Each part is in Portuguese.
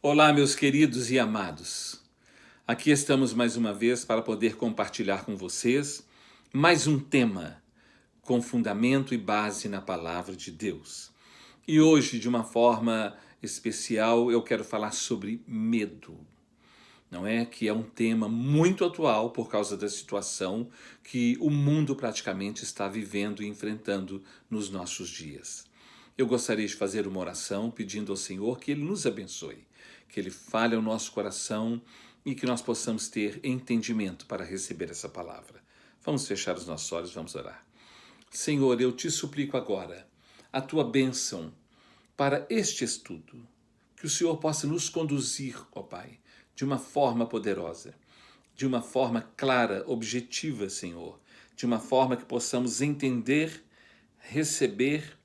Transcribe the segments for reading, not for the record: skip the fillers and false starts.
Olá, meus queridos e amados. Aqui estamos mais uma vez para poder compartilhar com vocês mais um tema com fundamento e base na palavra de Deus. E hoje, de uma forma especial, eu quero falar sobre medo. Não é? Que é um tema muito atual por causa da situação que o mundo praticamente está vivendo e enfrentando nos nossos dias. Eu gostaria de fazer uma oração pedindo ao Senhor que Ele nos abençoe, que Ele fale ao nosso coração e que nós possamos ter entendimento para receber essa palavra. Vamos fechar os nossos olhos, vamos orar. Senhor, eu te suplico agora a tua bênção para este estudo, que o Senhor possa nos conduzir, ó Pai, de uma forma poderosa, de uma forma clara, objetiva, Senhor, de uma forma que possamos entender, receber,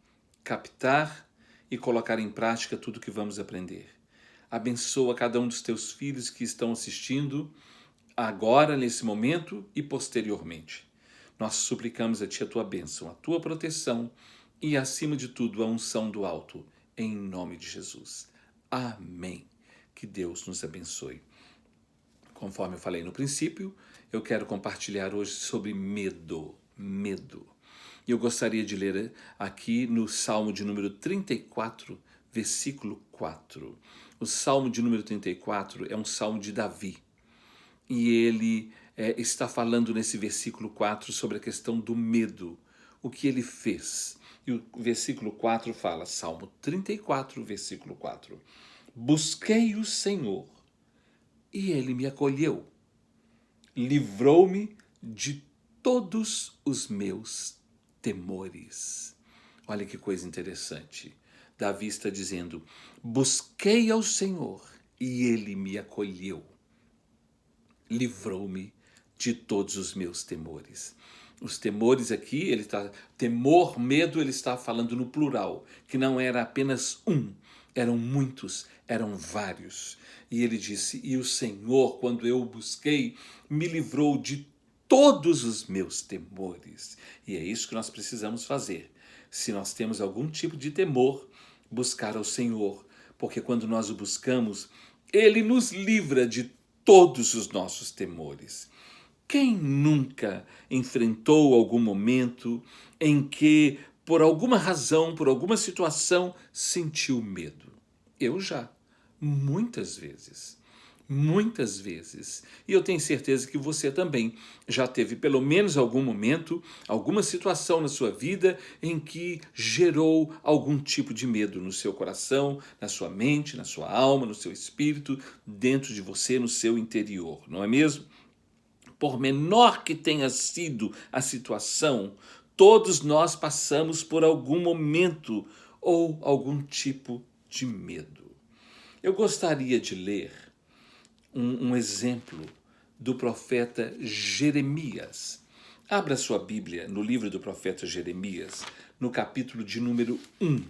captar e colocar em prática tudo que vamos aprender. Abençoa cada um dos teus filhos que estão assistindo agora, nesse momento e posteriormente. Nós suplicamos a Ti a Tua bênção, a Tua proteção e, acima de tudo, a unção do alto, em nome de Jesus. Amém. Que Deus nos abençoe. Conforme eu falei no princípio, eu quero compartilhar hoje sobre medo. Medo. E eu gostaria de ler aqui no Salmo de número 34, versículo 4. O Salmo de número 34 é um salmo de Davi. E ele está falando nesse versículo 4 sobre a questão do medo, o que ele fez. E o versículo 4 fala, Salmo 34, versículo 4. Busquei o Senhor, e ele me acolheu. Livrou-me de todos os meus temores. Olha que coisa interessante. Davi está dizendo, busquei ao Senhor, e ele me acolheu. Livrou-me de todos os meus temores. Os temores aqui, ele está temor, medo, ele está falando no plural, que não era apenas um, eram muitos, eram vários. E ele disse, e o Senhor, quando eu o busquei, me livrou de todos os meus temores. E é isso que nós precisamos fazer. Se nós temos algum tipo de temor, buscar ao Senhor, porque quando nós o buscamos, ele nos livra de todos os nossos temores. Quem nunca enfrentou algum momento em que, por alguma razão, por alguma situação, sentiu medo? Eu já, muitas vezes. Muitas vezes. E eu tenho certeza que você também já teve pelo menos algum momento, alguma situação na sua vida em que gerou algum tipo de medo no seu coração, na sua mente, na sua alma, no seu espírito, dentro de você, no seu interior, não é mesmo? Por menor que tenha sido a situação, todos nós passamos por algum momento ou algum tipo de medo. Eu gostaria de ler um exemplo do profeta Jeremias. Abra sua Bíblia no livro do profeta Jeremias, no capítulo de número 1.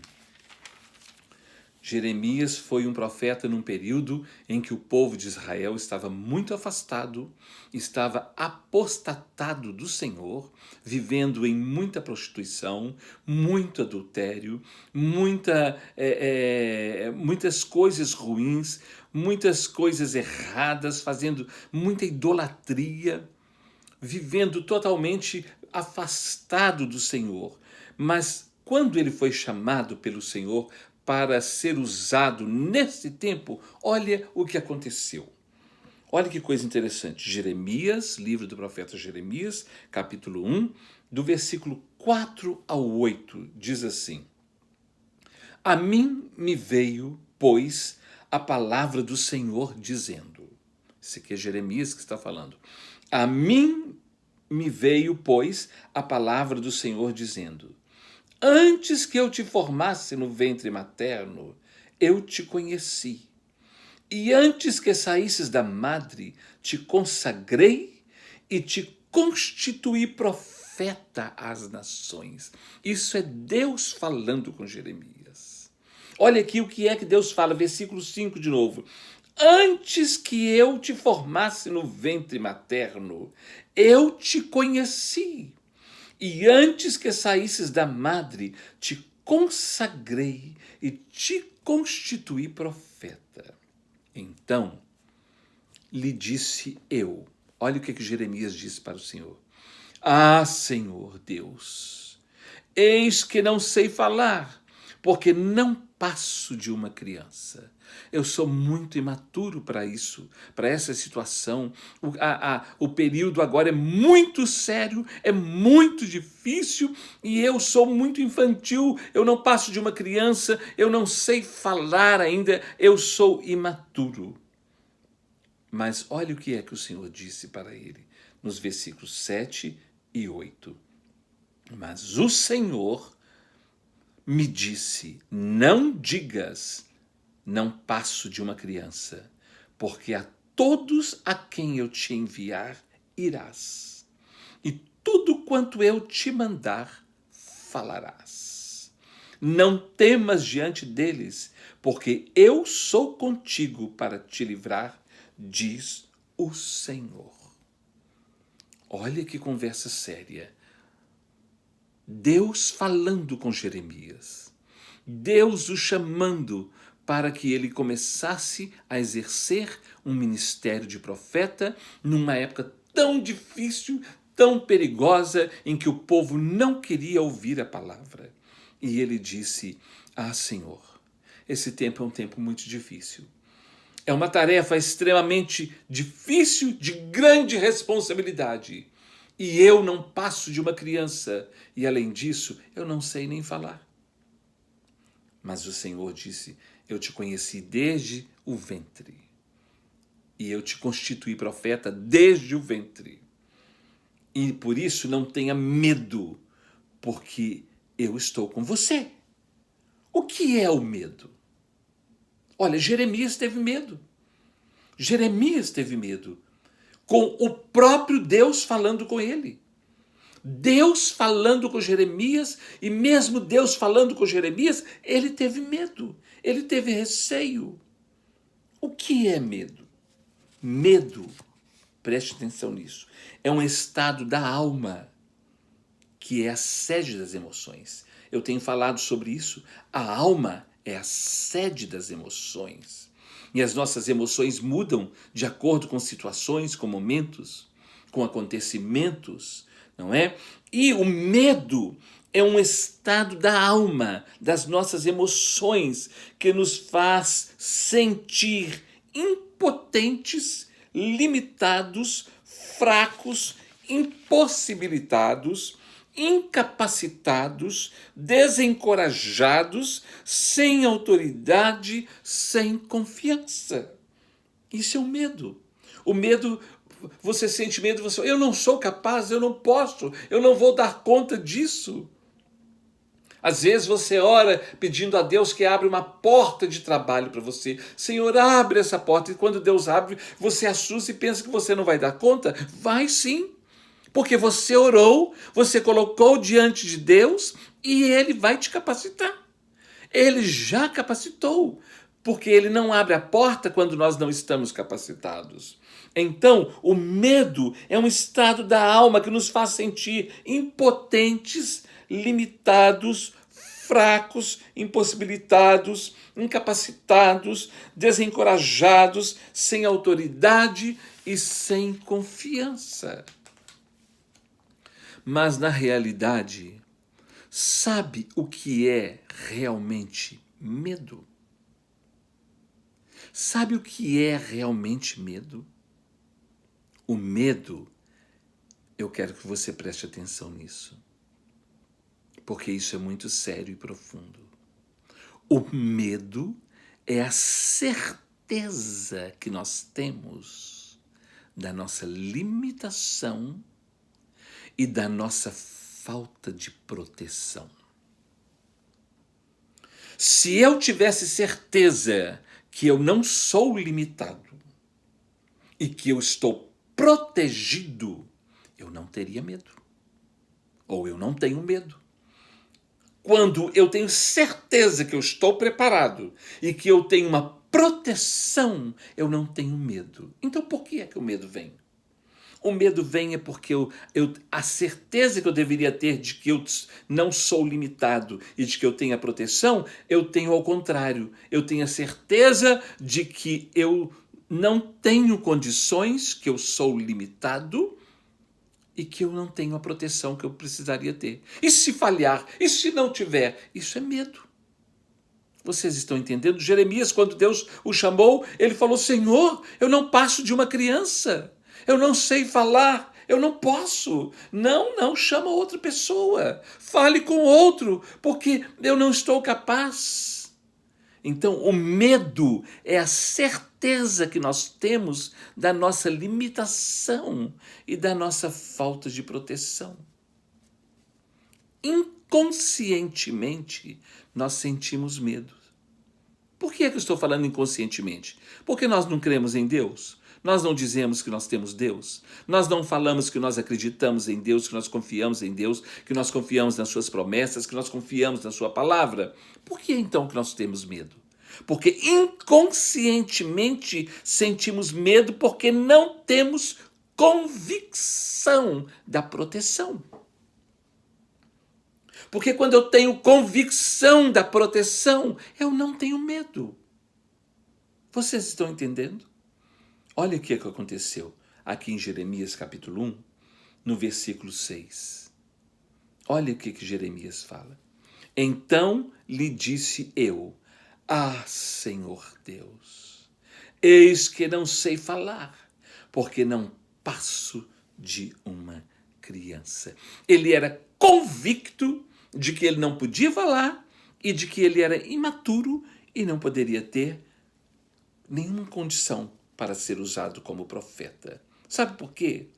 Jeremias foi um profeta num período em que o povo de Israel estava muito afastado, estava apostatado do Senhor, vivendo em muita prostituição, muito adultério, muitas coisas ruins, muitas coisas erradas, fazendo muita idolatria, vivendo totalmente afastado do Senhor. Mas quando ele foi chamado pelo Senhor para ser usado nesse tempo, olha o que aconteceu. Olha que coisa interessante. Jeremias, livro do profeta Jeremias, capítulo 1, do versículo 4 ao 8, diz assim: A mim me veio, pois, a palavra do Senhor dizendo. Esse aqui é Jeremias que está falando. A mim me veio, pois, a palavra do Senhor dizendo: Antes que eu te formasse no ventre materno, eu te conheci. E antes que saísses da madre, te consagrei e te constituí profeta às nações. Isso é Deus falando com Jeremias. Olha aqui o que é que Deus fala, versículo 5 de novo. Antes que eu te formasse no ventre materno, eu te conheci. E antes que saísses da madre, te consagrei e te constituí profeta. Então lhe disse eu. Olha o que Jeremias disse para o Senhor. Ah, Senhor Deus, eis que não sei falar, porque não passo de uma criança. Eu sou muito imaturo para isso, para essa situação. O período agora é muito sério, é muito difícil e eu sou muito infantil. Eu não passo de uma criança, eu não sei falar ainda, eu sou imaturo. Mas olha o que é que o Senhor disse para ele, nos versículos 7 e 8. Mas o Senhor me disse, não digas, não passo de uma criança, porque a todos a quem eu te enviar irás, e tudo quanto eu te mandar falarás. Não temas diante deles, porque eu sou contigo para te livrar, diz o Senhor. Olha que conversa séria. Deus falando com Jeremias. Deus o chamando para que ele começasse a exercer um ministério de profeta numa época tão difícil, tão perigosa, em que o povo não queria ouvir a palavra. E ele disse, ah, Senhor, esse tempo é um tempo muito difícil. É uma tarefa extremamente difícil, de grande responsabilidade. E eu não passo de uma criança. E, além disso, eu não sei nem falar. Mas o Senhor disse, eu te conheci desde o ventre. E eu te constituí profeta desde o ventre. E por isso não tenha medo, porque eu estou com você. O que é o medo? Olha, Jeremias teve medo. Jeremias teve medo. Com o próprio Deus falando com ele. Deus falando com Jeremias, e mesmo Deus falando com Jeremias, ele teve medo, ele teve receio. O que é medo? Medo, preste atenção nisso, é um estado da alma, que é a sede das emoções. Eu tenho falado sobre isso. A alma é a sede das emoções. E as nossas emoções mudam de acordo com situações, com momentos, com acontecimentos, não é? E o medo é um estado da alma, das nossas emoções, que nos faz sentir impotentes, limitados, fracos, impossibilitados, incapacitados, desencorajados, sem autoridade, sem confiança. Isso é o medo. O medo, você sente medo, eu não sou capaz, eu não posso, eu não vou dar conta disso. Às vezes você ora pedindo a Deus que abra uma porta de trabalho para você. Senhor, abre essa porta. E quando Deus abre, você assusta e pensa que você não vai dar conta? Vai sim. Porque você orou, você colocou diante de Deus e Ele vai te capacitar. Ele já capacitou, porque Ele não abre a porta quando nós não estamos capacitados. Então, o medo é um estado da alma que nos faz sentir impotentes, limitados, fracos, impossibilitados, incapacitados, desencorajados, sem autoridade e sem confiança. Mas, na realidade, sabe o que é realmente medo? Sabe o que é realmente medo? O medo, eu quero que você preste atenção nisso, porque isso é muito sério e profundo. O medo é a certeza que nós temos da nossa limitação e da nossa falta de proteção. Se eu tivesse certeza que eu não sou limitado e que eu estou protegido, eu não teria medo. Ou eu não tenho medo. Quando eu tenho certeza que eu estou preparado e que eu tenho uma proteção, eu não tenho medo. Então por que é que o medo vem? O medo vem é porque a certeza que eu deveria ter de que eu não sou limitado e de que eu tenho a proteção, eu tenho ao contrário. Eu tenho a certeza de que eu não tenho condições, que eu sou limitado e que eu não tenho a proteção que eu precisaria ter. E se falhar? E se não tiver? Isso é medo. Vocês estão entendendo? Jeremias, quando Deus o chamou, ele falou: Senhor, eu não passo de uma criança. Eu não sei falar. Eu não posso. Não, chama outra pessoa. Fale com outro, porque eu não estou capaz. Então, o medo é a certeza que nós temos da nossa limitação e da nossa falta de proteção. Inconscientemente, nós sentimos medo. Por que é que eu estou falando inconscientemente? Porque nós não cremos em Deus. Nós não dizemos que nós temos Deus. Nós não falamos que nós acreditamos em Deus, que nós confiamos em Deus, que nós confiamos nas suas promessas, que nós confiamos na sua palavra. Por que então que nós temos medo? Porque inconscientemente sentimos medo porque não temos convicção da proteção. Porque quando eu tenho convicção da proteção, eu não tenho medo. Vocês estão entendendo? Olha o que aconteceu aqui em Jeremias capítulo 1, no versículo 6. Olha o que Jeremias fala. Então lhe disse eu: Ah, Senhor Deus, eis que não sei falar, porque não passo de uma criança. Ele era convicto de que ele não podia falar e de que ele era imaturo e não poderia ter nenhuma condição para ser usado como profeta. Sabe por quê?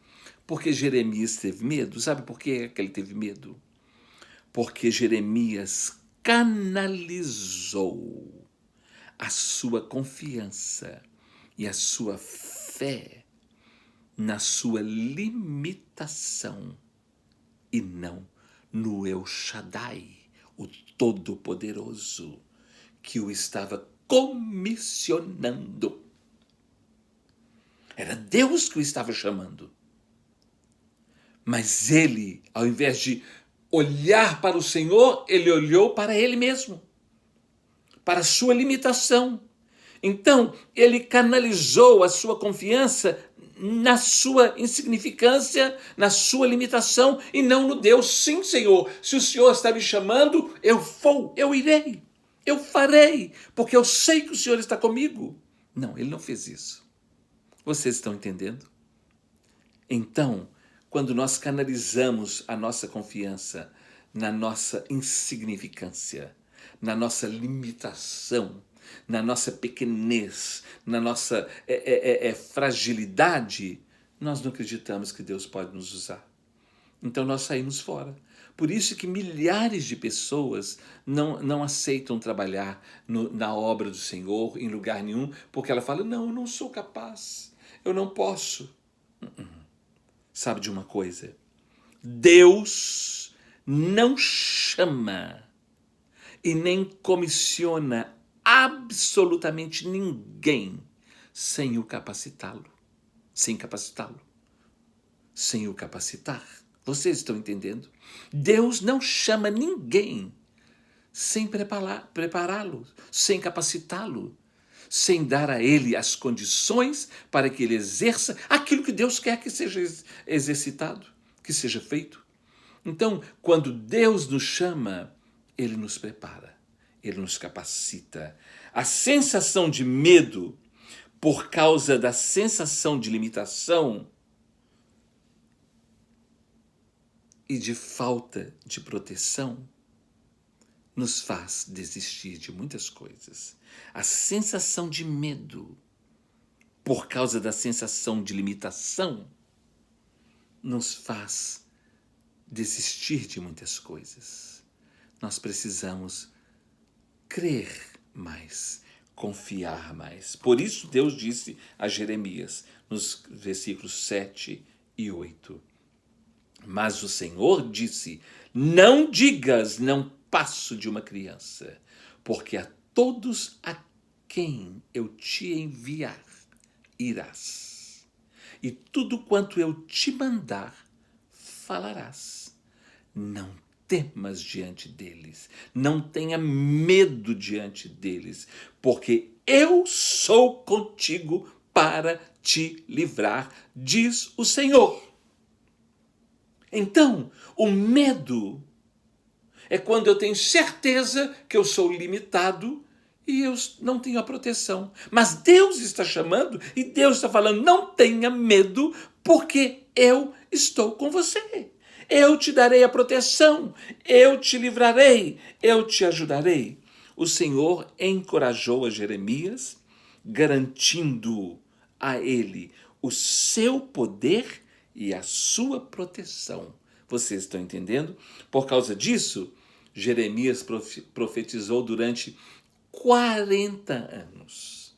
Porque Jeremias teve medo. Sabe por quê que ele teve medo? Porque Jeremias canalizou a sua confiança e a sua fé na sua limitação e não no El Shaddai, o Todo-Poderoso, que o estava comissionando. Era Deus que o estava chamando. Mas ele, ao invés de olhar para o Senhor, ele olhou para ele mesmo, para a sua limitação. Então, ele canalizou a sua confiança na sua insignificância, na sua limitação e não no Deus. Sim, Senhor, se o Senhor está me chamando, eu vou, eu irei, eu farei, porque eu sei que o Senhor está comigo. Não, ele não fez isso. Vocês estão entendendo? Então, quando nós canalizamos a nossa confiança na nossa insignificância, na nossa limitação, na nossa pequenez, na nossa fragilidade, nós não acreditamos que Deus pode nos usar. Então nós saímos fora. Por isso que milhares de pessoas não aceitam trabalhar na obra do Senhor em lugar nenhum, porque ela fala: não, eu não sou capaz, eu não posso. Sabe de uma coisa? Deus não chama e nem comissiona absolutamente ninguém sem o capacitá-lo, sem o capacitar. Vocês estão entendendo? Deus não chama ninguém sem prepará-lo, sem capacitá-lo, sem dar a ele as condições para que ele exerça aquilo que Deus quer que seja exercitado, que seja feito. Então, quando Deus nos chama, ele nos prepara, ele nos capacita. A sensação de medo, por causa da sensação de limitação e de falta de proteção, nos faz desistir de muitas coisas. A sensação de medo, por causa da sensação de limitação, nos faz desistir de muitas coisas. Nós precisamos crer mais, confiar mais. Por isso Deus disse a Jeremias, nos versículos 7 e 8. Mas o Senhor disse: não digas, não passo de uma criança, porque a todos a quem eu te enviar, irás. E tudo quanto eu te mandar, falarás. Não temas diante deles, não tenha medo diante deles, porque eu sou contigo para te livrar, diz o Senhor. Então, o medo é quando eu tenho certeza que eu sou limitado e eu não tenho a proteção. Mas Deus está chamando e Deus está falando, não tenha medo, porque eu estou com você. Eu te darei a proteção, eu te livrarei, eu te ajudarei. O Senhor encorajou a Jeremias, garantindo a ele o seu poder e a sua proteção. Vocês estão entendendo? Por causa disso, Jeremias profetizou durante 40 anos.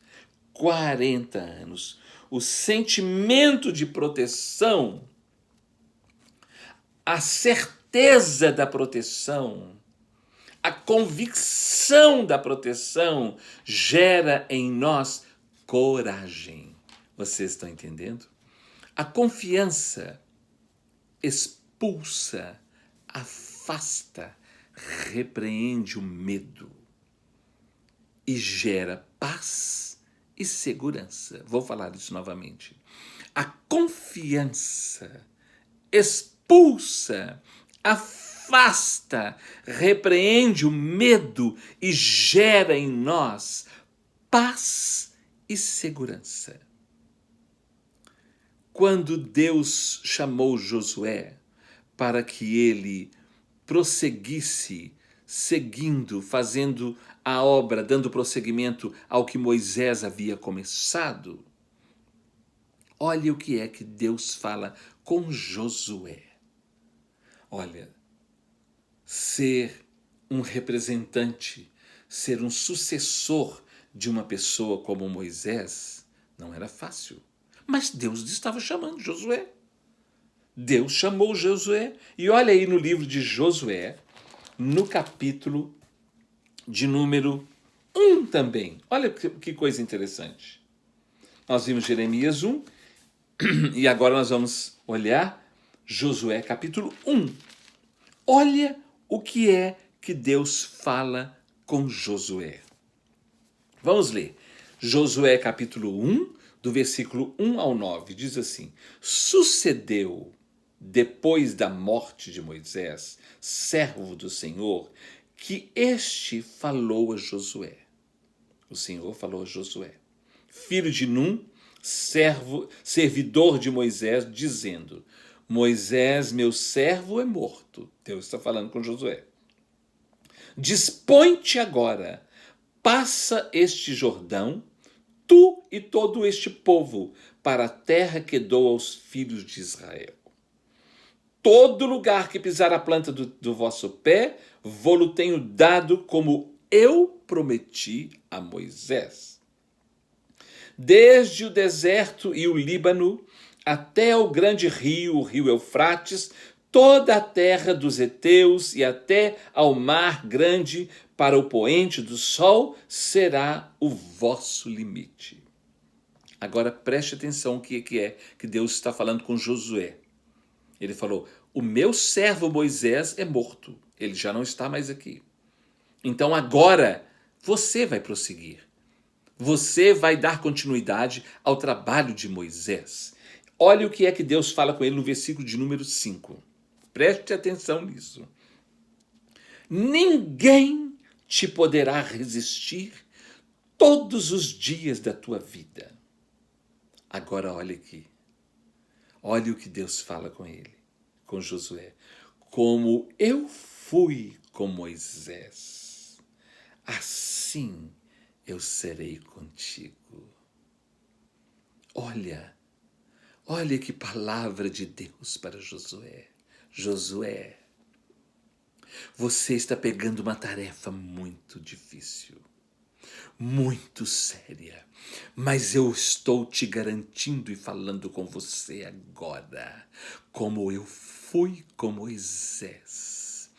40 anos. O sentimento de proteção, a certeza da proteção, a convicção da proteção gera em nós coragem. Vocês estão entendendo? A confiança expulsa, afasta, repreende o medo e gera paz e segurança. Vou falar isso novamente. A confiança expulsa, afasta, repreende o medo e gera em nós paz e segurança. Quando Deus chamou Josué para que ele prosseguisse, seguindo, fazendo a obra, dando prosseguimento ao que Moisés havia começado, olha o que é que Deus fala com Josué. Olha, ser um representante, ser um sucessor de uma pessoa como Moisés não era fácil. Mas Deus estava chamando Josué. Deus chamou Josué. E olha aí no livro de Josué, no capítulo de número 1 também. Olha que coisa interessante. Nós vimos Jeremias 1 e agora nós vamos olhar Josué capítulo 1. Olha o que é que Deus fala com Josué. Vamos ler. Josué capítulo 1, do versículo 1 ao 9, diz assim: Sucedeu, depois da morte de Moisés, servo do Senhor, que este falou a Josué. O Senhor falou a Josué, filho de Num, servidor de Moisés, dizendo: Moisés, meu servo, é morto. Deus está falando com Josué. Dispõe-te agora, passa este Jordão, tu e todo este povo, para a terra que dou aos filhos de Israel. Todo lugar que pisar a planta do vosso pé, vou-lo tenho dado como eu prometi a Moisés. Desde o deserto e o Líbano, até o grande rio, o rio Eufrates, toda a terra dos heteus e até ao mar grande, para o poente do sol, será o vosso limite. Agora preste atenção o que é que Deus está falando com Josué. Ele falou, o meu servo Moisés é morto, ele já não está mais aqui. Então agora você vai prosseguir. Você vai dar continuidade ao trabalho de Moisés. Olha o que é que Deus fala com ele no versículo de número 5. Preste atenção nisso. Ninguém te poderá resistir todos os dias da tua vida. Agora olha aqui. Olha o que Deus fala com ele, com Josué. Como eu fui com Moisés, assim eu serei contigo. Olha que palavra de Deus para Josué. Josué, você está pegando uma tarefa muito difícil, muito séria, mas eu estou te garantindo e falando com você agora, como eu fui com Moisés,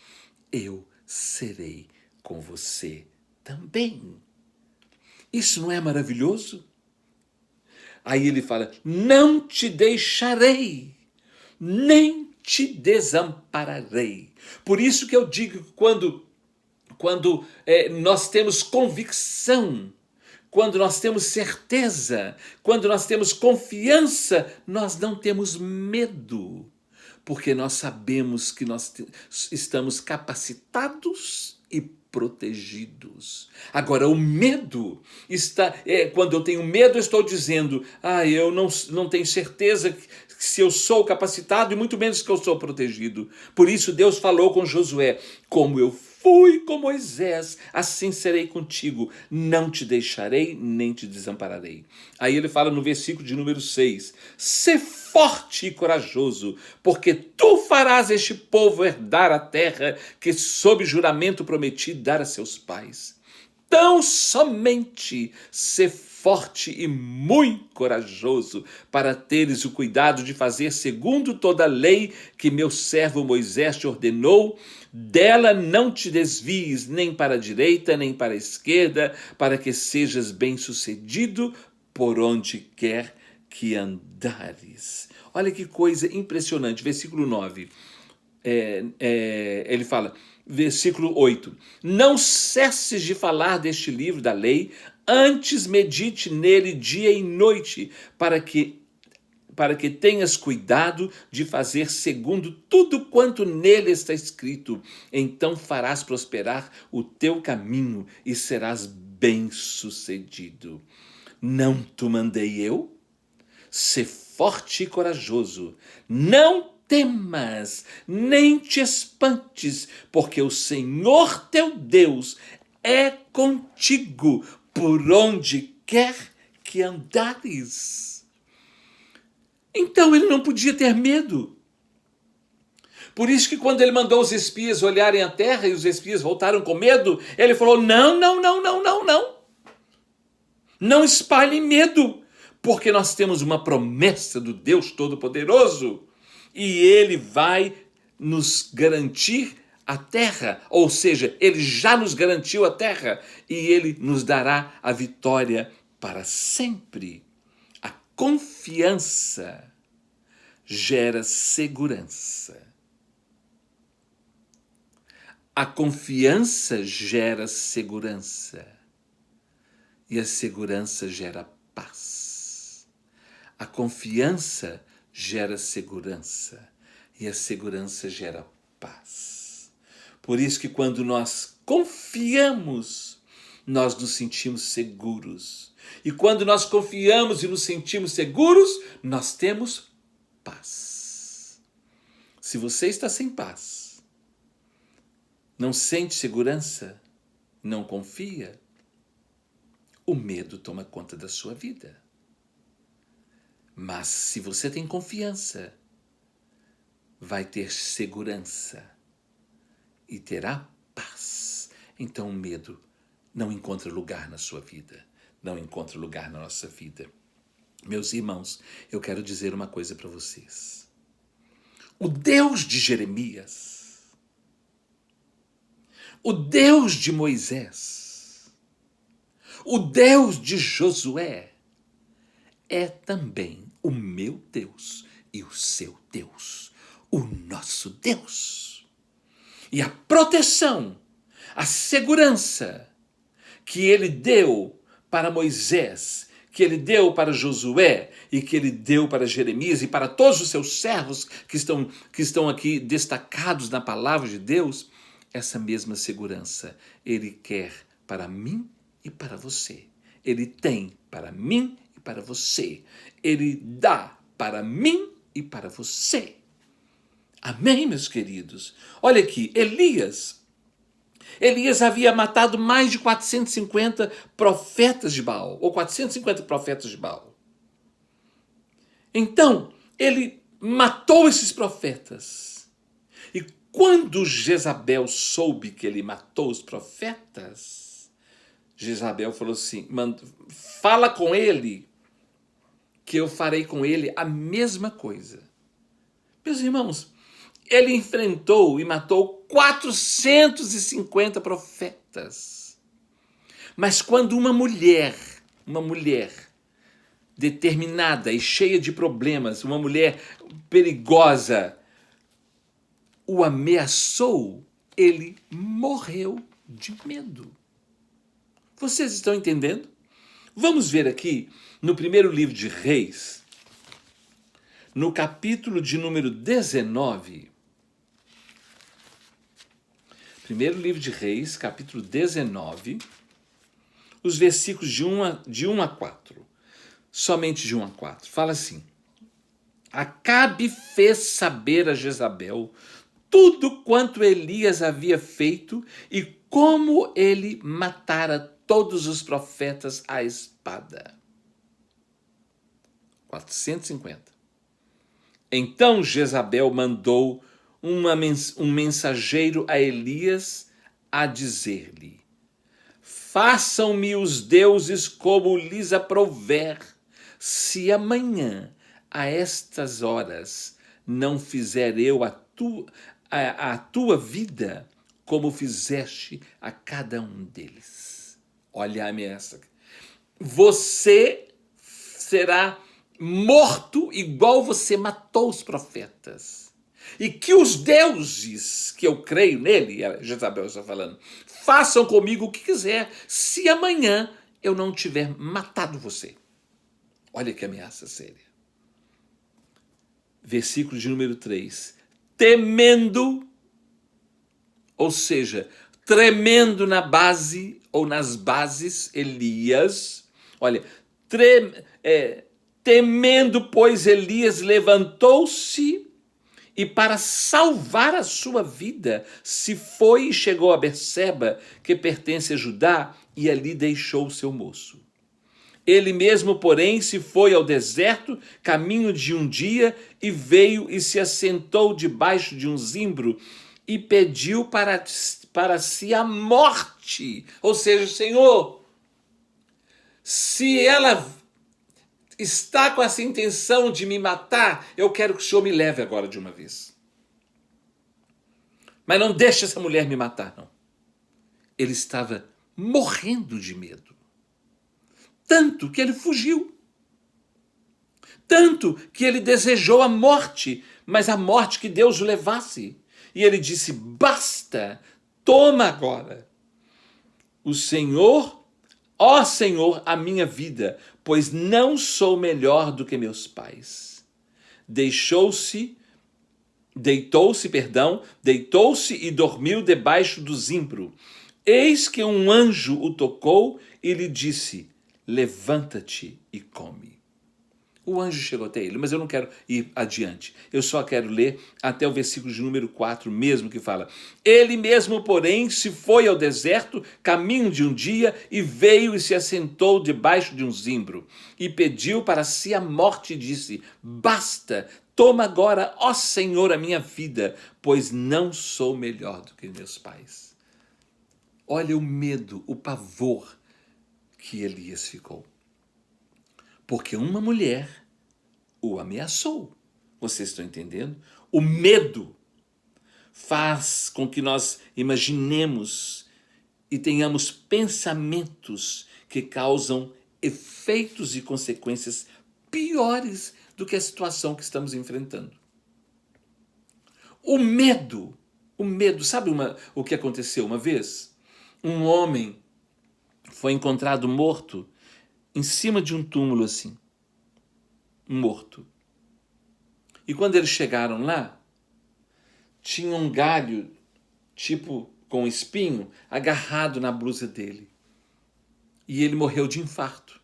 eu serei com você também. Isso não é maravilhoso? Aí ele fala, não te deixarei, nem te desampararei. Por isso que eu digo que quando nós temos convicção quando nós temos certeza, quando nós temos confiança, nós não temos medo, porque nós sabemos que nós estamos capacitados e protegidos. Agora, o medo está. Quando eu tenho medo, eu estou dizendo: eu não tenho certeza se eu sou capacitado e muito menos que eu sou protegido. Por isso, Deus falou com Josué: como eu fui com Moisés, assim serei contigo, não te deixarei nem te desampararei. Aí ele fala no versículo de número 6, sê forte e corajoso, porque tu farás este povo herdar a terra que sob juramento prometi dar a seus pais. Tão somente ser forte e muito corajoso para teres o cuidado de fazer segundo toda a lei que meu servo Moisés te ordenou. Dela não te desvies nem para a direita nem para a esquerda, para que sejas bem-sucedido por onde quer que andares. Olha que coisa impressionante, versículo 9. Ele fala, versículo 8, não cesses de falar deste livro da lei, antes medite nele dia e noite, para que tenhas cuidado de fazer segundo tudo quanto nele está escrito. Então farás prosperar o teu caminho e serás bem-sucedido. Não te mandei eu? Sê forte e corajoso. Não temas, nem te espantes, porque o Senhor teu Deus é contigo por onde quer que andares. Então ele não podia ter medo. Por isso que quando ele mandou os espias olharem a terra e os espias voltaram com medo, ele falou, não. Não espalhem medo, porque nós temos uma promessa do Deus Todo-Poderoso e ele vai nos garantir a terra, ou seja, ele já nos garantiu a terra e ele nos dará a vitória para sempre. A confiança gera segurança. A confiança gera segurança. E a segurança gera paz. A confiança gera segurança. E a segurança gera paz. Por isso que quando nós confiamos, nós nos sentimos seguros. E quando nós confiamos e nos sentimos seguros, nós temos paz. Se você está sem paz, não sente segurança, não confia, o medo toma conta da sua vida. Mas se você tem confiança, vai ter segurança e terá paz. Então o medo não encontra lugar na sua vida, não encontra lugar na nossa vida. Meus irmãos, eu quero dizer uma coisa para vocês. O Deus de Jeremias, o Deus de Moisés, o Deus de Josué é também o meu Deus e o seu Deus, o nosso Deus. E a proteção, a segurança que ele deu para Moisés, que ele deu para Josué e que ele deu para Jeremias e para todos os seus servos que estão aqui destacados na palavra de Deus, essa mesma segurança ele quer para mim e para você. Ele tem para mim e para você. Ele dá para mim e para você. Amém, meus queridos? Olha aqui, Elias havia matado mais de 450 profetas de Baal, ou 450 profetas de Baal. Então, ele matou esses profetas. E quando Jezabel soube que ele matou os profetas, Jezabel falou assim, fala com ele, que eu farei com ele a mesma coisa. Meus irmãos, ele enfrentou e matou 450 profetas. Mas quando uma mulher determinada e cheia de problemas, uma mulher perigosa, o ameaçou, ele morreu de medo. Vocês estão entendendo? Vamos ver aqui no primeiro livro de Reis, no capítulo de número 19. Primeiro livro de Reis, capítulo 19, os versículos de 1 a 4. Somente de 1 a 4. Fala assim: Acabe fez saber a Jezabel tudo quanto Elias havia feito e como ele matara todos os profetas à espada. 450. Então Jezabel mandou um mensageiro a Elias a dizer-lhe: Façam-me os deuses como lhes aprouver, se amanhã, a estas horas, não fizer eu a tua vida como fizeste a cada um deles. Olha a ameaça. Você será morto igual você matou os profetas. E que os deuses, que eu creio nele, Jezabel está falando, façam comigo o que quiser, se amanhã eu não tiver matado você. Olha que ameaça séria. Versículo de número 3. Temendo, ou seja, tremendo na base ou nas bases, Elias, olha, temendo, pois Elias levantou-se e para salvar a sua vida, se foi e chegou a Berseba, que pertence a Judá, e ali deixou o seu moço. Ele mesmo, porém, se foi ao deserto, caminho de um dia, e veio e se assentou debaixo de um zimbro, e pediu para si a morte. Ou seja, Senhor, se ela está com essa intenção de me matar, eu quero que o Senhor me leve agora de uma vez. Mas não deixe essa mulher me matar, não. Ele estava morrendo de medo. Tanto que ele fugiu. Tanto que ele desejou a morte, mas a morte que Deus o levasse. E ele disse: basta, toma agora. O Senhor, ó Senhor, a minha vida, pois não sou melhor do que meus pais. Deitou-se e dormiu debaixo do zimbro. Eis que um anjo o tocou e lhe disse: levanta-te e come. O anjo chegou até ele, mas eu não quero ir adiante. Eu só quero ler até o versículo de número 4 mesmo, que fala: Ele mesmo, porém, se foi ao deserto, caminho de um dia, e veio e se assentou debaixo de um zimbro, e pediu para si a morte, e disse: basta, toma agora, ó Senhor, a minha vida, pois não sou melhor do que meus pais. Olha o medo, o pavor que Elias ficou. Porque uma mulher o ameaçou. Vocês estão entendendo? O medo faz com que nós imaginemos e tenhamos pensamentos que causam efeitos e consequências piores do que a situação que estamos enfrentando. O medo, sabe o que aconteceu uma vez? Um homem foi encontrado morto em cima de um túmulo assim, morto. E quando eles chegaram lá, tinha um galho, tipo com espinho, agarrado na blusa dele. E ele morreu de infarto.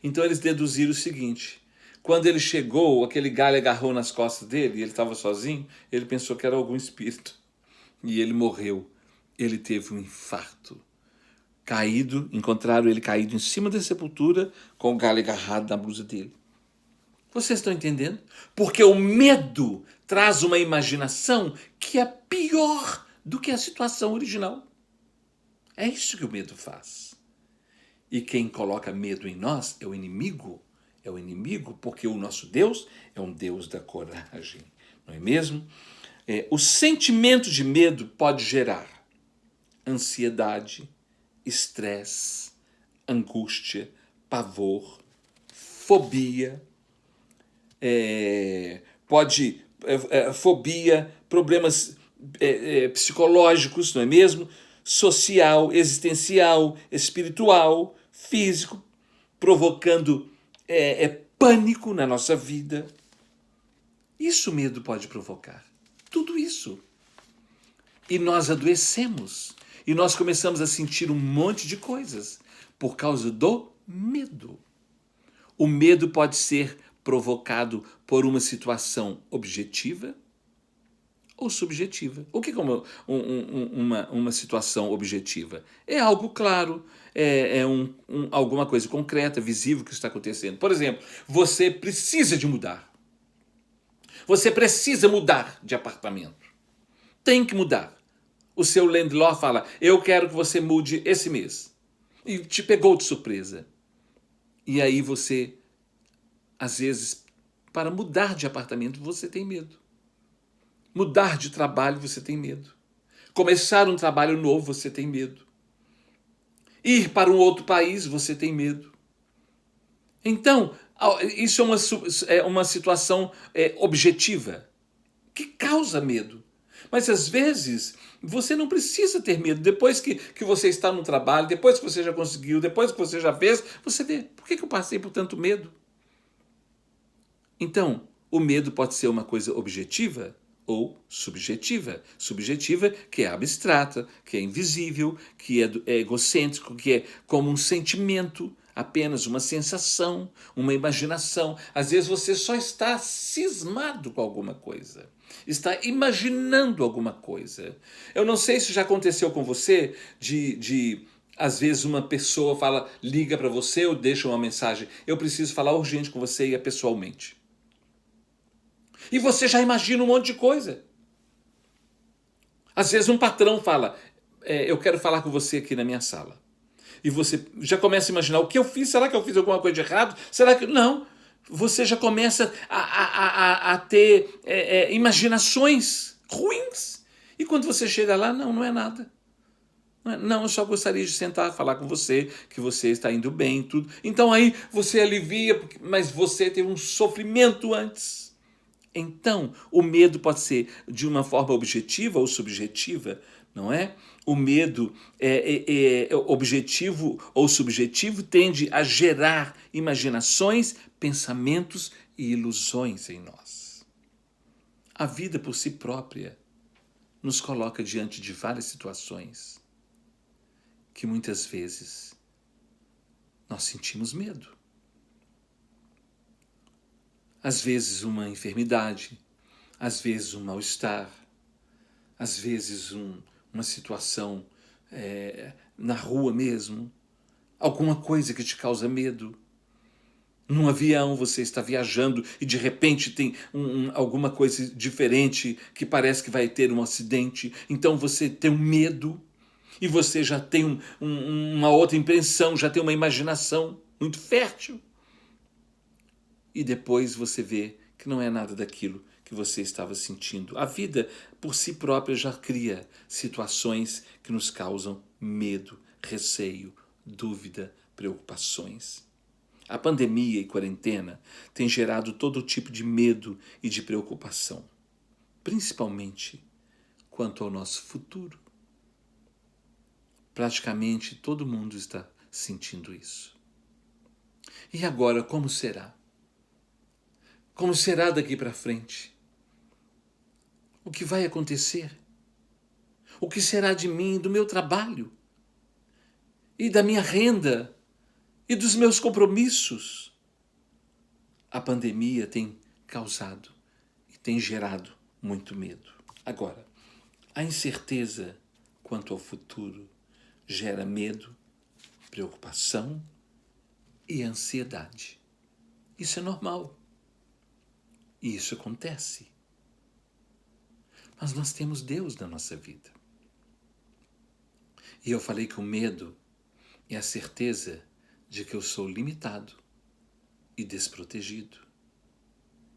Então eles deduziram o seguinte: quando ele chegou, aquele galho agarrou nas costas dele, e ele estava sozinho, ele pensou que era algum espírito. E ele morreu. Ele teve um infarto. Encontraram ele caído em cima da sepultura, com o galho agarrado na blusa dele. Vocês estão entendendo? Porque o medo traz uma imaginação que é pior do que a situação original. É isso que o medo faz. E quem coloca medo em nós é o inimigo. É o inimigo porque o nosso Deus é um Deus da coragem. Não é mesmo? O sentimento de medo pode gerar ansiedade, estresse, angústia, pavor, fobia, fobia, problemas psicológicos, não é mesmo? Social, existencial, espiritual, físico. provocando pânico na nossa vida. Isso o medo pode provocar. Tudo isso. E nós adoecemos. E nós começamos a sentir um monte de coisas por causa do medo. O medo pode ser provocado por uma situação objetiva ou subjetiva. O que é uma situação objetiva? É algo claro, alguma coisa concreta, visível que está acontecendo. Por exemplo, você precisa de mudar. Você precisa mudar de apartamento. Tem que mudar. O seu landlord fala, eu quero que você mude esse mês. E te pegou de surpresa. E aí você, às vezes, para mudar de apartamento, você tem medo. Mudar de trabalho, você tem medo. Começar um trabalho novo, você tem medo. Ir para um outro país, você tem medo. Então, isso é uma situação objetiva que causa medo. Mas, às vezes, você não precisa ter medo. Depois que você está no trabalho, depois que você já conseguiu, depois que você já fez, você vê, por que eu passei por tanto medo? Então, o medo pode ser uma coisa objetiva ou subjetiva. Subjetiva, que é abstrata, que é invisível, que é egocêntrico, que é como um sentimento, apenas uma sensação, uma imaginação. Às vezes você só está cismado com alguma coisa. Está imaginando alguma coisa. Eu não sei se já aconteceu com você às vezes uma pessoa liga para você ou deixa uma mensagem, eu preciso falar urgente com você e é pessoalmente. E você já imagina um monte de coisa. Às vezes um patrão fala, eu quero falar com você aqui na minha sala. E você já começa a imaginar, o que eu fiz? Será que eu fiz alguma coisa de errado? Será que... Não. Você já começa a ter imaginações ruins. E quando você chega lá, não é nada. Não, eu só gostaria de sentar, falar com você, que você está indo bem, tudo. Então aí você alivia, mas você teve um sofrimento antes. Então, o medo pode ser de uma forma objetiva ou subjetiva, não é? O medo objetivo ou subjetivo tende a gerar imaginações, pensamentos e ilusões em nós. A vida por si própria nos coloca diante de várias situações que muitas vezes nós sentimos medo. Às vezes uma enfermidade, às vezes um mal-estar, às vezes uma situação na rua mesmo, alguma coisa que te causa medo. Num avião você está viajando e de repente tem alguma coisa diferente que parece que vai ter um acidente, então você tem um medo e você já tem uma outra impressão, já tem uma imaginação muito fértil. E depois você vê que não é nada daquilo que você estava sentindo. A vida, por si própria, já cria situações que nos causam medo, receio, dúvida, preocupações. A pandemia e quarentena têm gerado todo tipo de medo e de preocupação, principalmente quanto ao nosso futuro. Praticamente todo mundo está sentindo isso. E agora, como será? Como será daqui para frente? O que vai acontecer? O que será de mim, do meu trabalho? E da minha renda? E dos meus compromissos? A pandemia tem causado e tem gerado muito medo. Agora, a incerteza quanto ao futuro gera medo, preocupação e ansiedade. Isso é normal. E isso acontece. Mas nós temos Deus na nossa vida. E eu falei que o medo é a certeza de que eu sou limitado e desprotegido.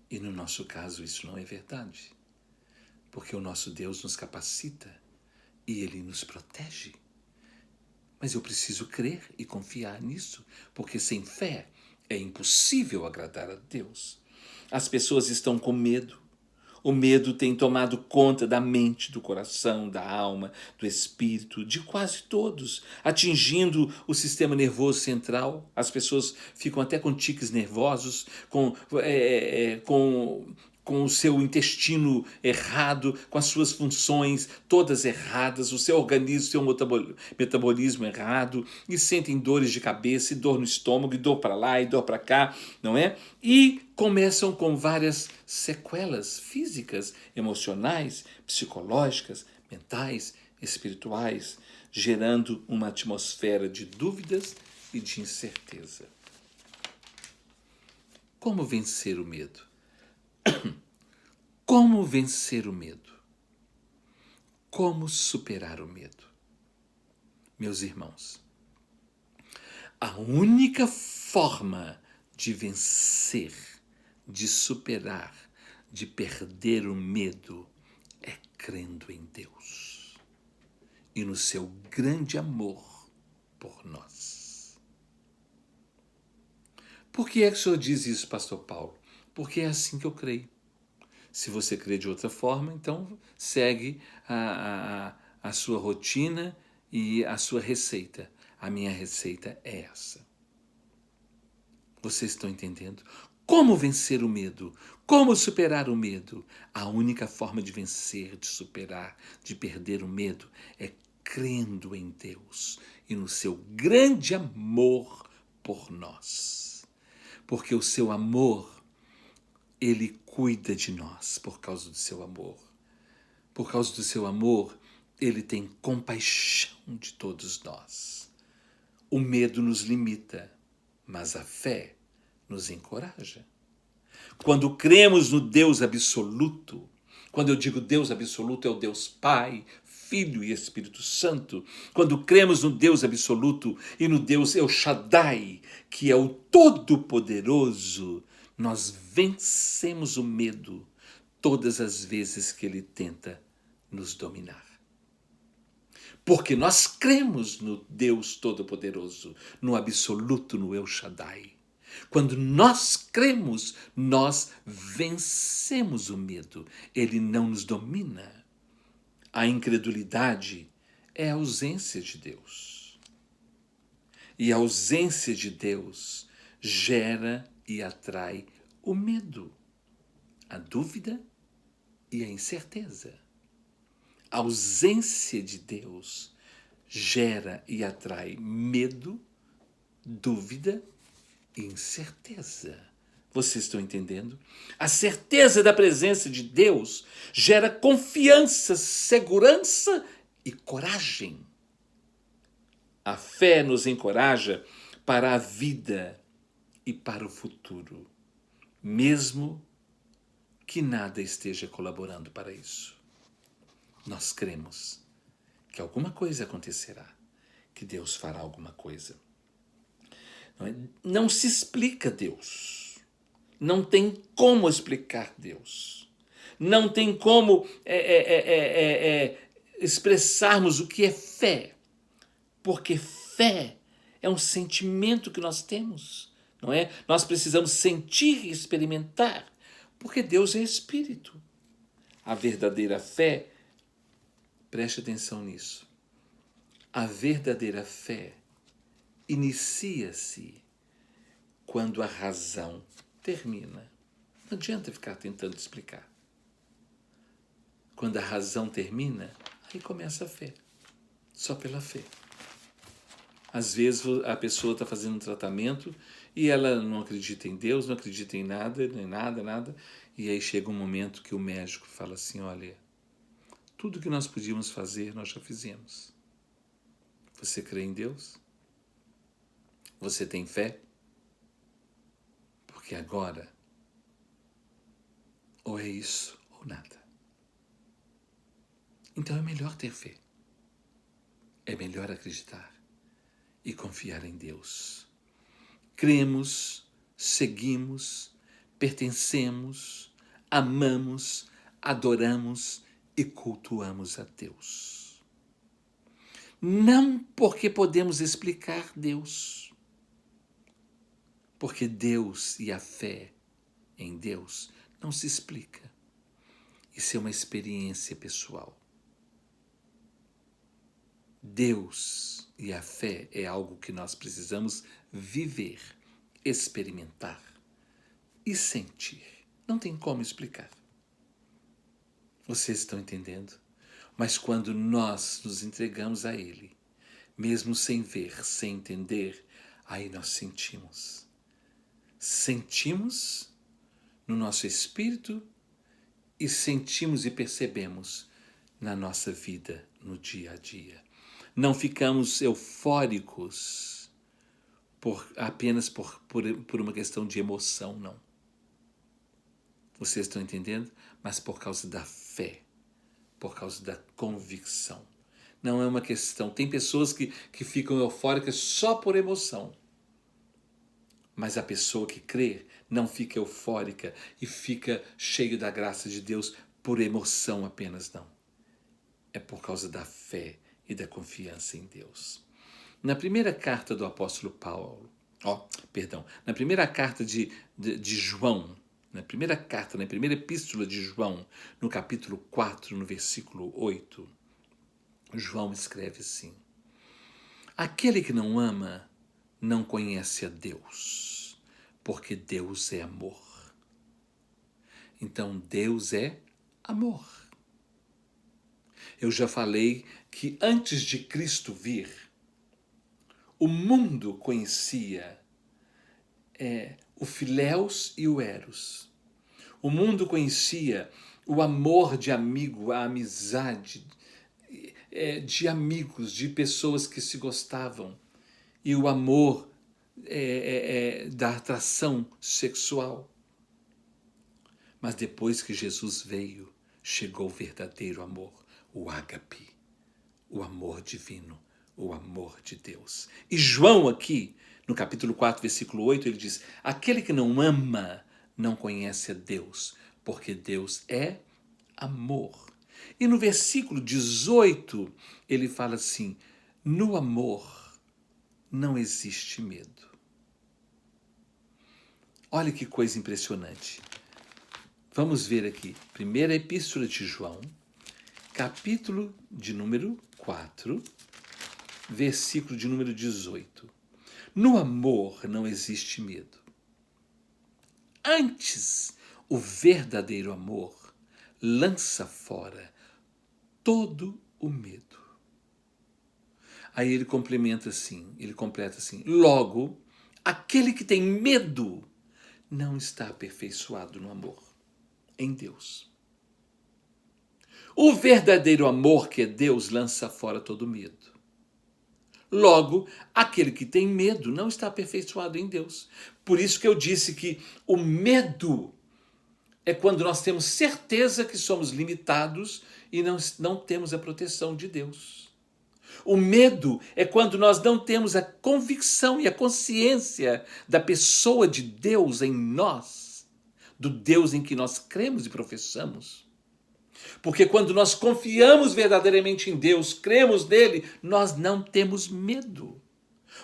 E no nosso caso isso não é verdade. Porque o nosso Deus nos capacita e Ele nos protege. Mas eu preciso crer e confiar nisso, porque sem fé é impossível agradar a Deus. As pessoas estão com medo. O medo tem tomado conta da mente, do coração, da alma, do espírito, de quase todos, atingindo o sistema nervoso central. As pessoas ficam até com tiques nervosos, com o seu intestino errado, com as suas funções todas erradas, o seu organismo, seu metabolismo errado, e sentem dores de cabeça, e dor no estômago, e dor para lá, e dor para cá, não é? E começam com várias sequelas físicas, emocionais, psicológicas, mentais, espirituais, gerando uma atmosfera de dúvidas e de incerteza. Como vencer o medo? Como vencer o medo? Como superar o medo? Meus irmãos, a única forma de vencer, de superar, de perder o medo é crendo em Deus e no seu grande amor por nós. Por que é que o senhor diz isso, pastor Paulo? Porque é assim que eu creio. Se você crê de outra forma, então segue a sua rotina e a sua receita. A minha receita é essa. Vocês estão entendendo? Como vencer o medo? Como superar o medo? A única forma de vencer, de superar, de perder o medo é crendo em Deus e no seu grande amor por nós. Porque o seu amor, Ele cuida de nós por causa do seu amor. Por causa do seu amor, Ele tem compaixão de todos nós. O medo nos limita, mas a fé nos encoraja. Quando cremos no Deus absoluto, quando eu digo Deus absoluto, é o Deus Pai, Filho e Espírito Santo. Quando cremos no Deus absoluto e no Deus El Shaddai, que é o Todo-Poderoso, nós vencemos o medo todas as vezes que ele tenta nos dominar. Porque nós cremos no Deus Todo-Poderoso, no absoluto, no El Shaddai. Quando nós cremos, nós vencemos o medo. Ele não nos domina. A incredulidade é a ausência de Deus. E a ausência de Deus gera e atrai o medo, a dúvida e a incerteza. A ausência de Deus gera e atrai medo, dúvida e incerteza. Vocês estão entendendo? A certeza da presença de Deus gera confiança, segurança e coragem. A fé nos encoraja para a vida e para o futuro, mesmo que nada esteja colaborando para isso. Nós cremos que alguma coisa acontecerá, que Deus fará alguma coisa. Não se explica Deus. Não tem como explicar Deus. Não tem como expressarmos o que é fé. Porque fé é um sentimento que nós temos, não é? Nós precisamos sentir e experimentar, porque Deus é Espírito. A verdadeira fé, preste atenção nisso, a verdadeira fé inicia-se quando a razão termina. Não adianta ficar tentando explicar. Quando a razão termina, aí começa a fé. Só pela fé. Às vezes a pessoa está fazendo um tratamento e ela não acredita em Deus, não acredita em nada, nem nada. E aí chega um momento que o médico fala assim, olha, tudo que nós podíamos fazer, nós já fizemos. Você crê em Deus? Você tem fé? Porque agora, ou é isso ou nada. Então é melhor ter fé. É melhor acreditar e confiar em Deus. Cremos, seguimos, pertencemos, amamos, adoramos e cultuamos a Deus. Não porque podemos explicar Deus, porque Deus e a fé em Deus não se explica. Isso é uma experiência pessoal. Deus e a fé é algo que nós precisamos viver, experimentar e sentir. Não tem como explicar. Vocês estão entendendo? Mas quando nós nos entregamos a Ele, mesmo sem ver, sem entender, aí nós sentimos. Sentimos no nosso espírito e sentimos e percebemos na nossa vida, no dia a dia. Não ficamos eufóricos apenas por uma questão de emoção, não. Vocês estão entendendo? Mas por causa da fé, por causa da convicção. Não é uma questão. Tem pessoas que ficam eufóricas só por emoção. Mas a pessoa que crê não fica eufórica e fica cheio da graça de Deus por emoção apenas, não. É por causa da fé e da confiança em Deus. Na primeira carta do apóstolo Paulo, na primeira carta de João, na primeira epístola de João, no capítulo 4, no versículo 8, João escreve assim: aquele que não ama não conhece a Deus, porque Deus é amor. Então Deus é amor. Eu já falei que antes de Cristo vir, o mundo conhecia o Filéus e o Eros. O mundo conhecia o amor de amigo, a amizade de amigos, de pessoas que se gostavam, e o amor da atração sexual. Mas depois que Jesus veio, chegou o verdadeiro amor, o ágape, o amor divino, o amor de Deus. E João aqui, no capítulo 4, versículo 8, ele diz: aquele que não ama não conhece a Deus, porque Deus é amor. E no versículo 18, ele fala assim: no amor não existe medo. Olha que coisa impressionante. Vamos ver aqui, primeira epístola de João, capítulo de número 4, versículo de número 18. No amor não existe medo. Antes, o verdadeiro amor lança fora todo o medo. Aí ele completa assim: logo, aquele que tem medo não está aperfeiçoado no amor, em Deus. O verdadeiro amor, que é Deus, lança fora todo medo. Logo, aquele que tem medo não está aperfeiçoado em Deus. Por isso que eu disse que o medo é quando nós temos certeza que somos limitados e não temos a proteção de Deus. O medo é quando nós não temos a convicção e a consciência da pessoa de Deus em nós, do Deus em que nós cremos e professamos. Porque quando nós confiamos verdadeiramente em Deus, cremos nele, nós não temos medo.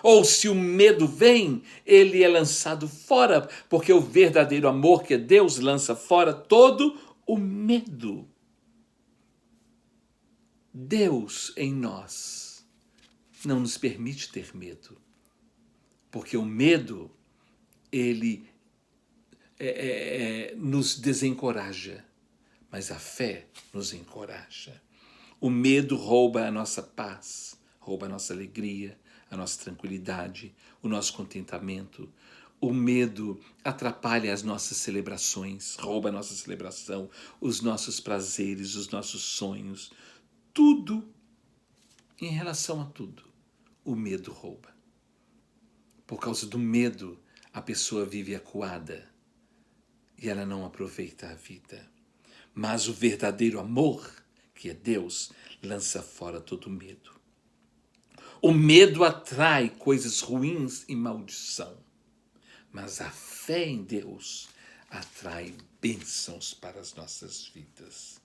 Ou se o medo vem, ele é lançado fora, porque o verdadeiro amor, que é Deus, lança fora todo o medo. Deus em nós não nos permite ter medo, porque o medo, ele nos desencoraja, mas a fé nos encoraja. O medo rouba a nossa paz, rouba a nossa alegria, a nossa tranquilidade, o nosso contentamento. O medo atrapalha as nossas celebrações, rouba a nossa celebração, os nossos prazeres, os nossos sonhos. Tudo, em relação a tudo, o medo rouba. Por causa do medo, a pessoa vive acuada e ela não aproveita a vida. Mas o verdadeiro amor, que é Deus, lança fora todo medo. O medo atrai coisas ruins e maldição, mas a fé em Deus atrai bênçãos para as nossas vidas.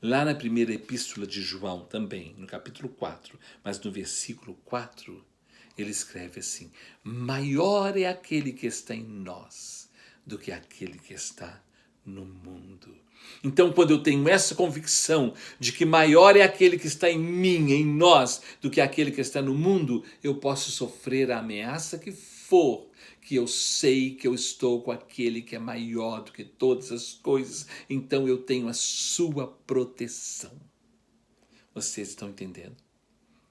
Lá na primeira epístola de João também, no capítulo 4, mas no versículo 4, ele escreve assim: maior é aquele que está em nós do que aquele que está no mundo. Então, quando eu tenho essa convicção de que maior é aquele que está em mim, em nós, do que aquele que está no mundo, eu posso sofrer a ameaça que for, que eu sei que eu estou com aquele que é maior do que todas as coisas, então eu tenho a sua proteção. Vocês estão entendendo?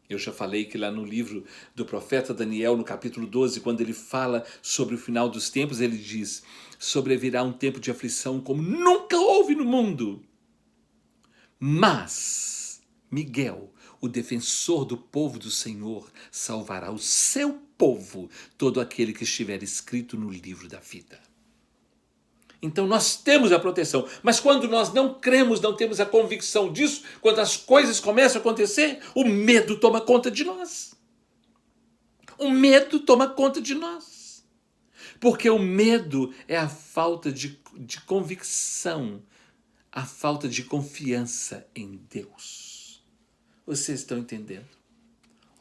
Eu já falei que lá no livro do profeta Daniel, no capítulo 12, quando ele fala sobre o final dos tempos, ele diz: sobrevirá um tempo de aflição como nunca houve no mundo. Mas Miguel, o defensor do povo do Senhor, salvará o seu povo, todo aquele que estiver escrito no livro da vida. Então nós temos a proteção, mas quando nós não cremos, não temos a convicção disso, quando as coisas começam a acontecer, o medo toma conta de nós. O medo toma conta de nós. Porque o medo é a falta de convicção, a falta de confiança em Deus. Vocês estão entendendo?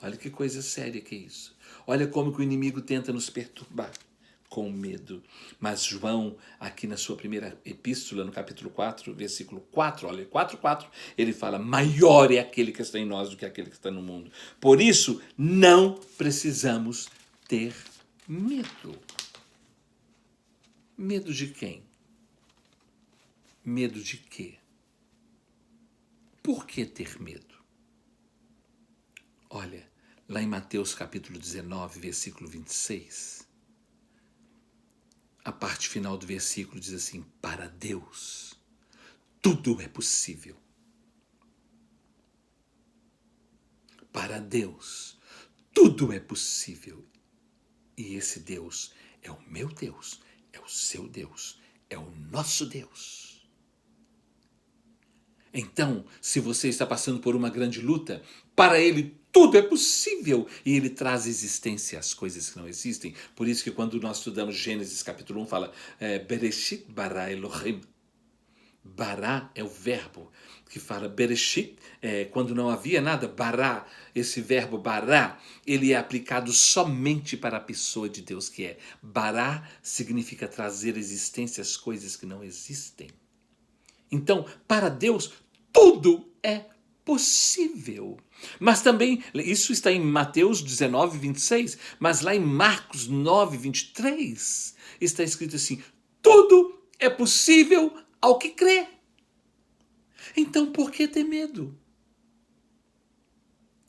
Olha que coisa séria que é isso. Olha como que o inimigo tenta nos perturbar com medo. Mas João, aqui na sua primeira epístola, no capítulo 4, versículo 4, olha, 4, ele fala: maior é aquele que está em nós do que aquele que está no mundo. Por isso, não precisamos ter medo. Medo de quem? Medo de quê? Por que ter medo? Olha, lá em Mateus capítulo 19, versículo 26, a parte final do versículo diz assim: para Deus tudo é possível. Para Deus tudo é possível. E esse Deus é o meu Deus, é o seu Deus, é o nosso Deus. Então, se você está passando por uma grande luta, para Ele tudo é possível. E Ele traz existência às coisas que não existem. Por isso que quando nós estudamos Gênesis capítulo 1, fala Bereshit bara Elohim. Bará é o verbo que fala Bereshit, quando não havia nada. Bará, esse verbo bará, ele é aplicado somente para a pessoa de Deus que é. Bará significa trazer existência às coisas que não existem. Então, para Deus, tudo é possível. Mas também, isso está em Mateus 19, 26, mas lá em Marcos 9, 23, está escrito assim: tudo é possível ao que crê. Então, por que ter medo?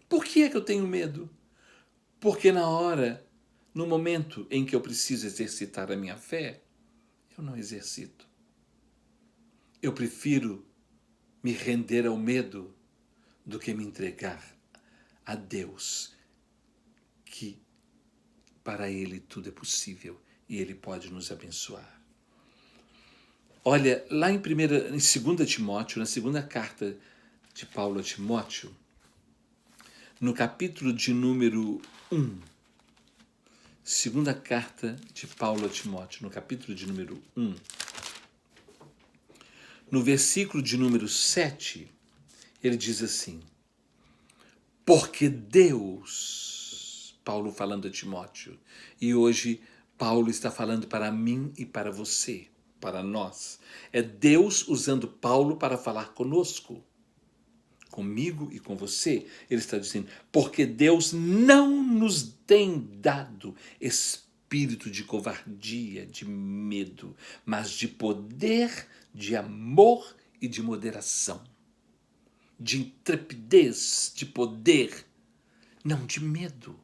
Por que é que eu tenho medo? Porque na hora, no momento em que eu preciso exercitar a minha fé, eu não exercito. Eu prefiro me render ao medo do que me entregar a Deus, que para Ele tudo é possível e Ele pode nos abençoar. Olha, lá em 2 Timóteo, na segunda carta de Paulo a Timóteo, no capítulo de número 1, segunda carta de Paulo a Timóteo, no capítulo de número 1, no versículo de número 7, ele diz assim: porque Deus, Paulo falando a Timóteo, e hoje Paulo está falando para mim e para você, para nós. É Deus usando Paulo para falar conosco, comigo e com você. Ele está dizendo: porque Deus não nos tem dado espírito de covardia, de medo, mas de poder, de amor e de moderação. De intrepidez, de poder, não de medo.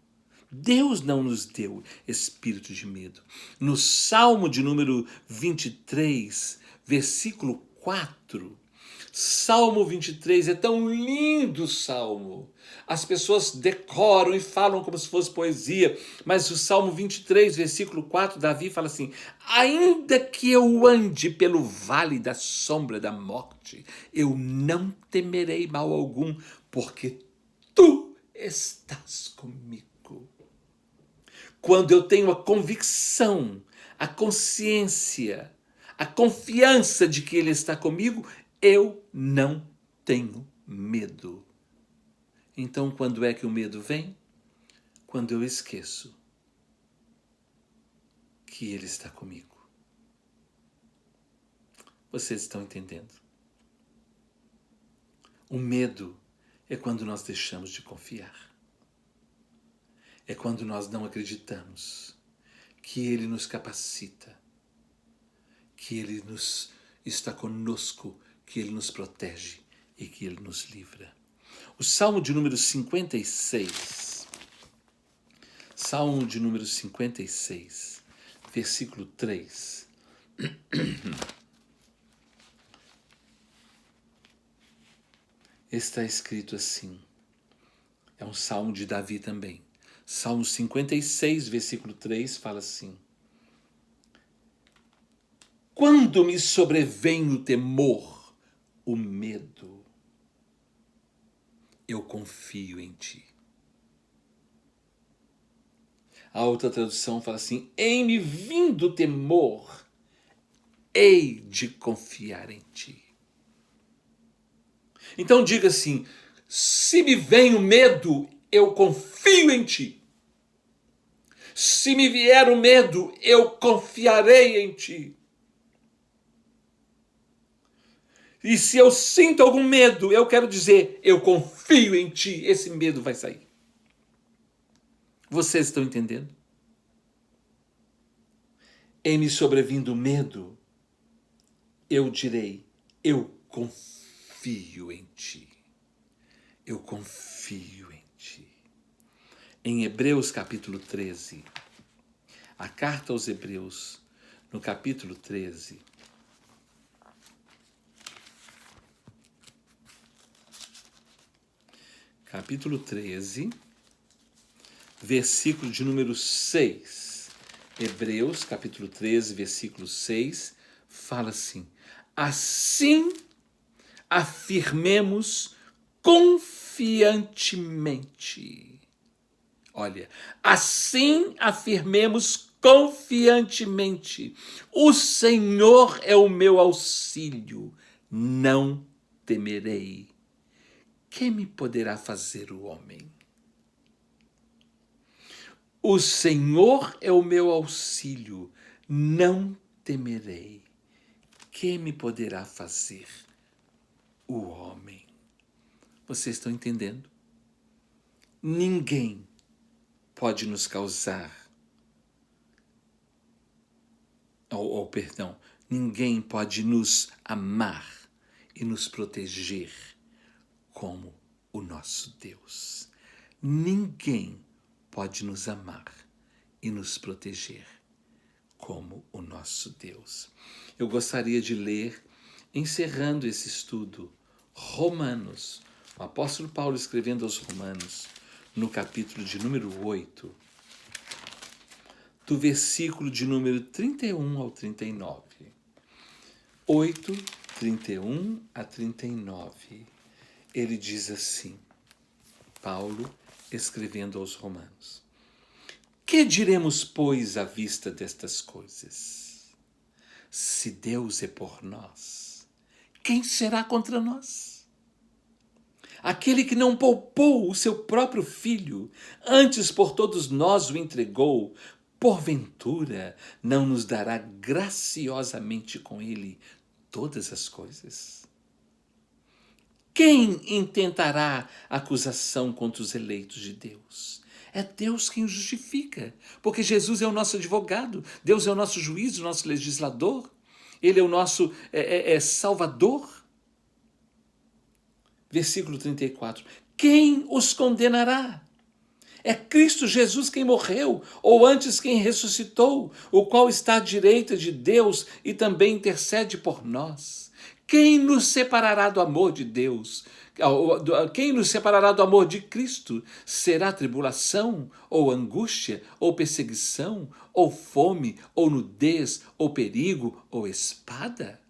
Deus não nos deu espírito de medo. No Salmo de número 23, versículo 4, Salmo 23 é tão lindo o Salmo. As pessoas decoram e falam como se fosse poesia, mas o Salmo 23, versículo 4, Davi fala assim: ainda que eu ande pelo vale da sombra da morte, eu não temerei mal algum, porque tu estás comigo. Quando eu tenho a convicção, a consciência, a confiança de que Ele está comigo, eu não tenho medo. Então, quando é que o medo vem? Quando eu esqueço que Ele está comigo. Vocês estão entendendo? O medo é quando nós deixamos de confiar. É quando nós não acreditamos que Ele nos capacita, que Ele está conosco, que Ele nos protege e que Ele nos livra. O Salmo de número 56, Salmo de número 56, versículo 3. Está escrito assim, é um salmo de Davi também. Salmo 56, versículo 3, fala assim: quando me sobrevém o temor, o medo, eu confio em ti. A outra tradução fala assim: em me vindo o temor, hei de confiar em ti. Então diga assim: se me vem o medo, eu confio em ti. Se me vier o medo, eu confiarei em ti. E se eu sinto algum medo, eu quero dizer, eu confio em ti. Esse medo vai sair. Vocês estão entendendo? Em me sobrevindo o medo, eu direi, eu confio em ti. Eu confio em ti. Em Hebreus capítulo 13, a carta aos Hebreus, no capítulo 13, capítulo 13, versículo de número 6. Hebreus, capítulo 13, versículo 6, fala assim: assim afirmemos confiantemente. Olha, assim afirmemos confiantemente: o Senhor é o meu auxílio, não temerei. Quem me poderá fazer o homem? O Senhor é o meu auxílio, não temerei. Quem me poderá fazer o homem? Vocês estão entendendo? Ninguém pode nos causar, ninguém pode nos amar e nos proteger como o nosso Deus. Ninguém pode nos amar e nos proteger como o nosso Deus. Eu gostaria de ler, encerrando esse estudo, Romanos, o apóstolo Paulo escrevendo aos Romanos, no capítulo de número 8, do versículo de número 31 ao 39. 8, 31 a 39. Ele diz assim, Paulo escrevendo aos Romanos: que diremos, pois, à vista destas coisas? Se Deus é por nós, quem será contra nós? Aquele que não poupou o seu próprio filho, antes por todos nós o entregou, porventura não nos dará graciosamente com ele todas as coisas? Quem intentará acusação contra os eleitos de Deus? É Deus quem os justifica, porque Jesus é o nosso advogado, Deus é o nosso juiz, o nosso legislador, Ele é o nosso Salvador. Versículo 34. Quem os condenará? É Cristo Jesus quem morreu, ou antes quem ressuscitou, o qual está à direita de Deus e também intercede por nós. Quem nos separará do amor de Deus? Quem nos separará do amor de Cristo? Será tribulação, ou angústia, ou perseguição, ou fome, ou nudez, ou perigo, ou espada?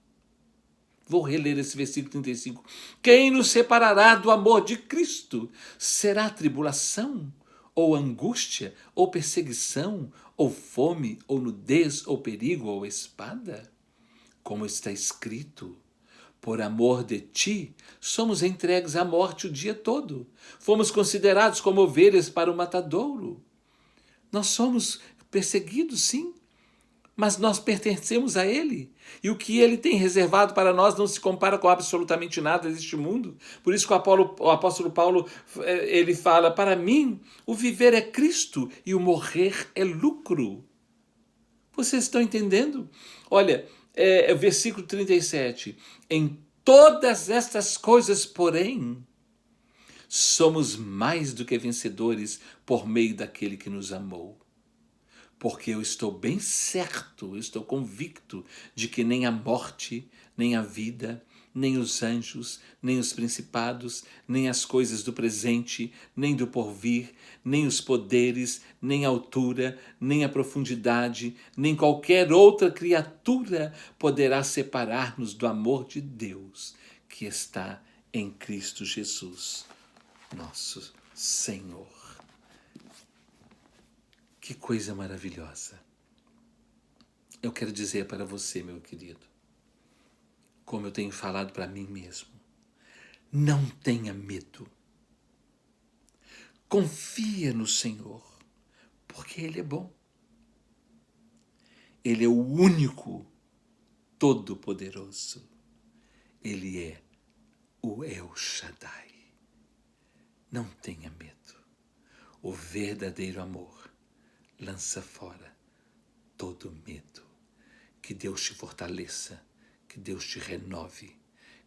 Vou reler esse versículo 35. Quem nos separará do amor de Cristo? Será tribulação, ou angústia, ou perseguição, ou fome, ou nudez, ou perigo, ou espada? Como está escrito, por amor de ti, somos entregues à morte o dia todo. Fomos considerados como ovelhas para o matadouro. Nós somos perseguidos, sim. mas nós pertencemos a Ele. E o que Ele tem reservado para nós não se compara com absolutamente nada deste mundo. Por isso que o apóstolo Paulo, ele fala, para mim, o viver é Cristo e o morrer é lucro. Vocês estão entendendo? Olha, versículo 37. Em todas estas coisas, porém, somos mais do que vencedores por meio daquele que nos amou. Porque eu estou bem certo, eu estou convicto de que nem a morte, nem a vida, nem os anjos, nem os principados, nem as coisas do presente, nem do porvir, nem os poderes, nem a altura, nem a profundidade, nem qualquer outra criatura poderá separar-nos do amor de Deus que está em Cristo Jesus, nosso Senhor. Que coisa maravilhosa. Eu quero dizer para você, meu querido, como eu tenho falado para mim mesmo, não tenha medo. Confia no Senhor, porque Ele é bom. Ele é o único Todo-Poderoso. Ele é o El Shaddai. Não tenha medo. O verdadeiro amor lança fora todo medo. Que Deus te fortaleça, que Deus te renove,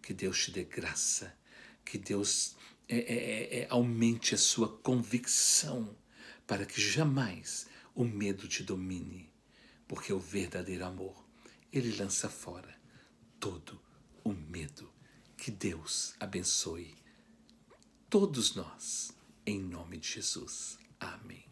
que Deus te dê graça, que Deus aumente a sua convicção para que jamais o medo te domine, porque o verdadeiro amor, ele lança fora todo o medo. Que Deus abençoe todos nós, em nome de Jesus. Amém.